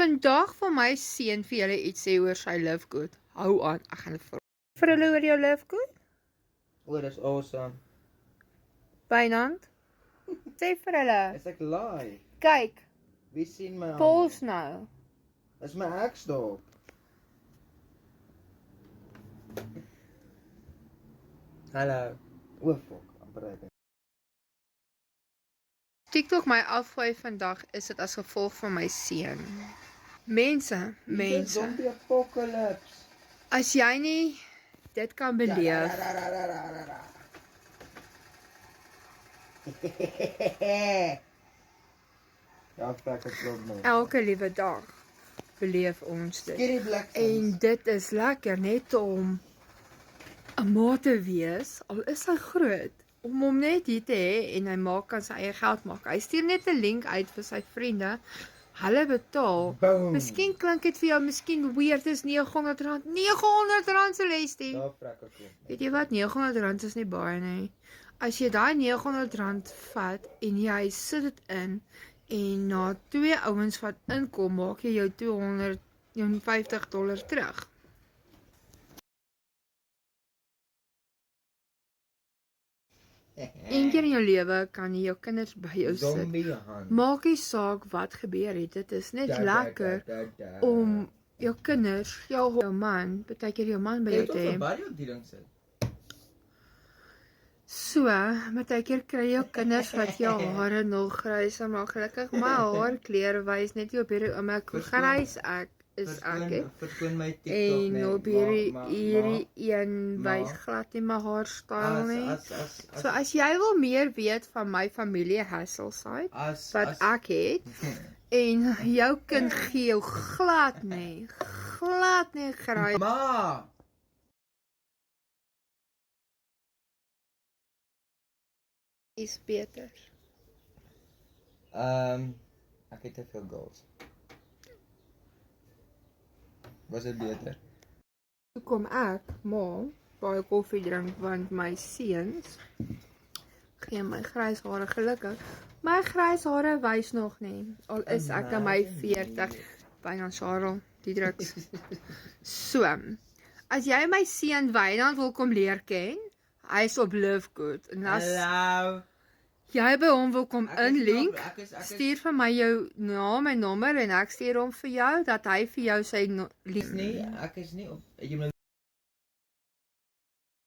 vandag van my seun vir julle iets sê oor sy Love Good. Hou aan, ek gaan dit vir hulle oor jou Love Good. Oh, dis awesome. Bynand. Sê vir hulle. Is ek live? Kyk, Wie sien my? pause nou. Is my ex daar? Hallo. O, fuck. Amper uit. TikTok my afgooi vandag is dit as gevolg van my seun. Mense. Zombie apocalypse. As jy nie dit kan beleef, Ja, fuck het klop nou. elke liewe dag beleef ons dit. Skinny black En dit is lekker net om 'n ma te wees, al is hy groot, om hom net hier te hê en hy kan sy eie geld maak. Hy stuur net 'n link uit vir sy vriende. Hulle betaal. Boom. Miskien klink dit vir jou miskien weird, is R900. R900 Celestie. Daar frek ek kom. Weet jy wat, R900 is nie baie nie. As jy daai R900 vat en jy sit dit in en na 2 ouens wat inkom, maak jy jou $250 terug. Een keer in jou lewe kan jy jou kinders by jou sit. Zombie hand. Maak nie saak wat gebeur het, dit is net lekker om jou kinders, jou man, partykeer jou man by jou te hê. Waar jy die ding sit? So, partykeer kry jou kinders wat jou hare nog gryser maak. Gelukkig my haarkleur wys net nie op hierdie oomblik hoe grys ek is ek het. Verskoon my TikTok En op hierdie een wys glad nie my haarstyl nie. So as jy wil meer weet van my familie hassle side wat ek het en jou kind gee jou glad nie grys. Ma! Is beter. Ek het te veel goals. Was dit beter? Toe kom ek, ma, baie koffie drink want my seuns gee my grys hare gelukkig. My grys hare wys nog nie. Al is ek aan my 40, byna Charles, die drugs. So, as jy my seun Wynand wil kom leer ken, hy is op Love Good. En as Hallo. jy by hom wil kom Ek is inlink, nog- ek is- stuur vir my jou naam en nommer en ek stuur hom vir jou, dat hy vir jou sy Nee, ek is nie op. Jy moet